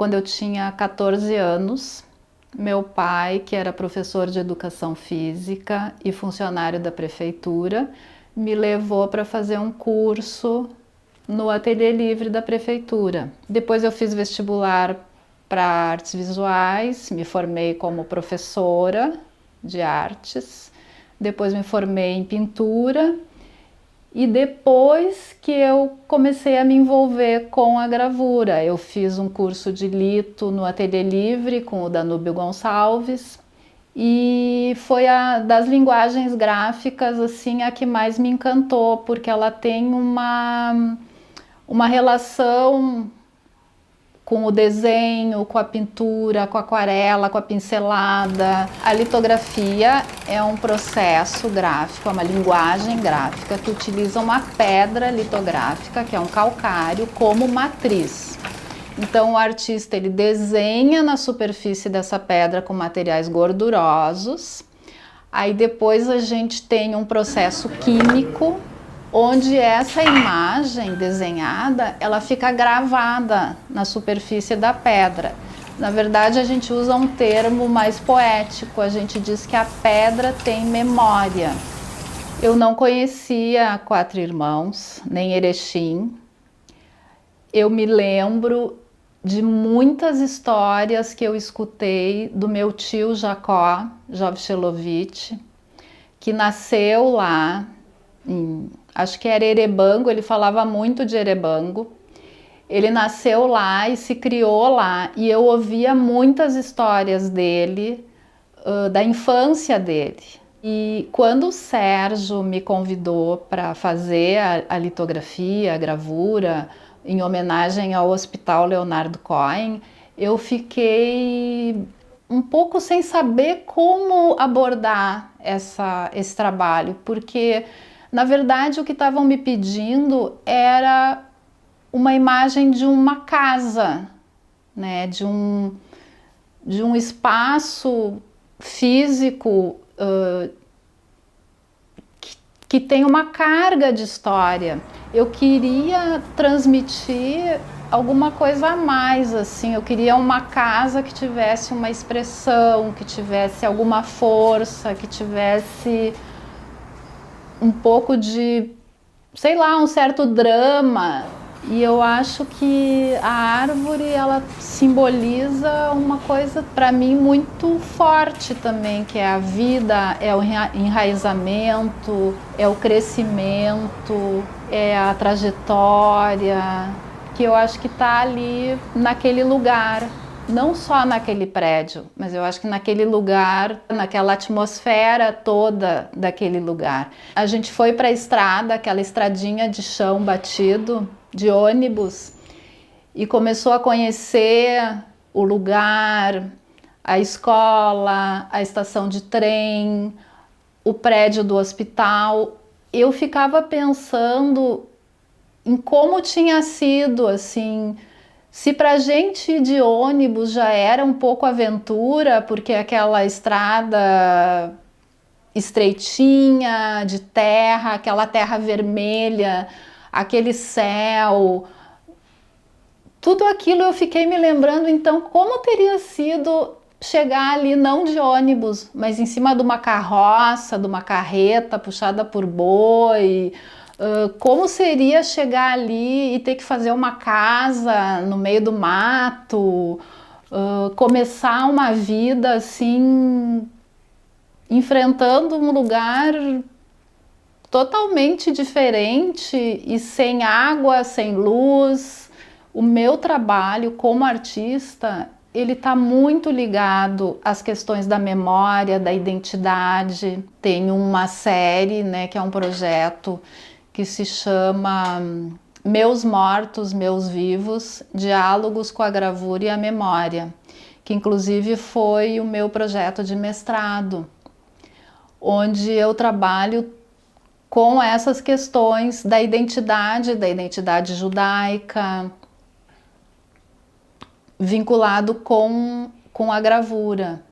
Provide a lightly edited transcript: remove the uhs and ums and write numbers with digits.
Quando eu tinha 14 anos, meu pai, que era professor de educação física e funcionário da prefeitura, me levou para fazer um curso no ateliê livre da prefeitura. Depois eu fiz vestibular para artes visuais, me formei como professora de artes, depois me formei em pintura e depois que eu comecei a me envolver com a gravura, eu fiz um curso de lito no ateliê livre com o Danúbio Gonçalves e foi a das linguagens gráficas assim a que mais me encantou, porque ela tem uma relação com o desenho, com a pintura, com a aquarela, com a pincelada. A litografia é um processo gráfico, é uma linguagem gráfica que utiliza uma pedra litográfica, que é um calcário, como matriz. Então o artista ele desenha na superfície dessa pedra com materiais gordurosos, aí depois a gente tem um processo químico onde essa imagem desenhada, ela fica gravada na superfície da pedra. Na verdade, a gente usa um termo mais poético, a gente diz que a pedra tem memória. Eu não conhecia Quatro Irmãos, nem Erechim. Eu me lembro de muitas histórias que eu escutei do meu tio Jacó Jovchelovitch, que nasceu lá acho que era Erebango, ele falava muito de Erebango. Ele nasceu lá e se criou lá, e eu ouvia muitas histórias dele, da infância dele. E quando o Sérgio me convidou para fazer a litografia, a gravura, em homenagem ao Hospital Leonardo Cohen, eu fiquei um pouco sem saber como abordar esse trabalho, porque na verdade o que estavam me pedindo era uma imagem de uma casa, né, de um espaço físico que tem uma carga de história. Eu queria transmitir alguma coisa a mais, assim, eu queria uma casa que tivesse uma expressão, que tivesse alguma força, que tivesse um pouco de, sei lá, um certo drama. E eu acho que a árvore, ela simboliza uma coisa para mim muito forte também, que é a vida, é o enraizamento, é o crescimento, é a trajetória, que eu acho que está ali naquele lugar. Não só naquele prédio, mas eu acho que naquele lugar, naquela atmosfera toda daquele lugar. A gente foi para a estrada, aquela estradinha de chão batido, de ônibus, e começou a conhecer o lugar, a escola, a estação de trem, o prédio do hospital. Eu ficava pensando em como tinha sido, assim, se pra gente ir de ônibus já era um pouco aventura, porque aquela estrada estreitinha, de terra, aquela terra vermelha, aquele céu, tudo aquilo eu fiquei me lembrando, então, como teria sido chegar ali não de ônibus, mas em cima de uma carroça, de uma carreta puxada por boi. Como seria chegar ali e ter que fazer uma casa no meio do mato, começar uma vida assim, enfrentando um lugar totalmente diferente e sem água, sem luz. O meu trabalho como artista, ele está muito ligado às questões da memória, da identidade. Tem uma série, né, que é um projeto que se chama Meus Mortos, Meus Vivos, Diálogos com a Gravura e a Memória, que inclusive foi o meu projeto de mestrado, onde eu trabalho com essas questões da identidade judaica, vinculado com a gravura.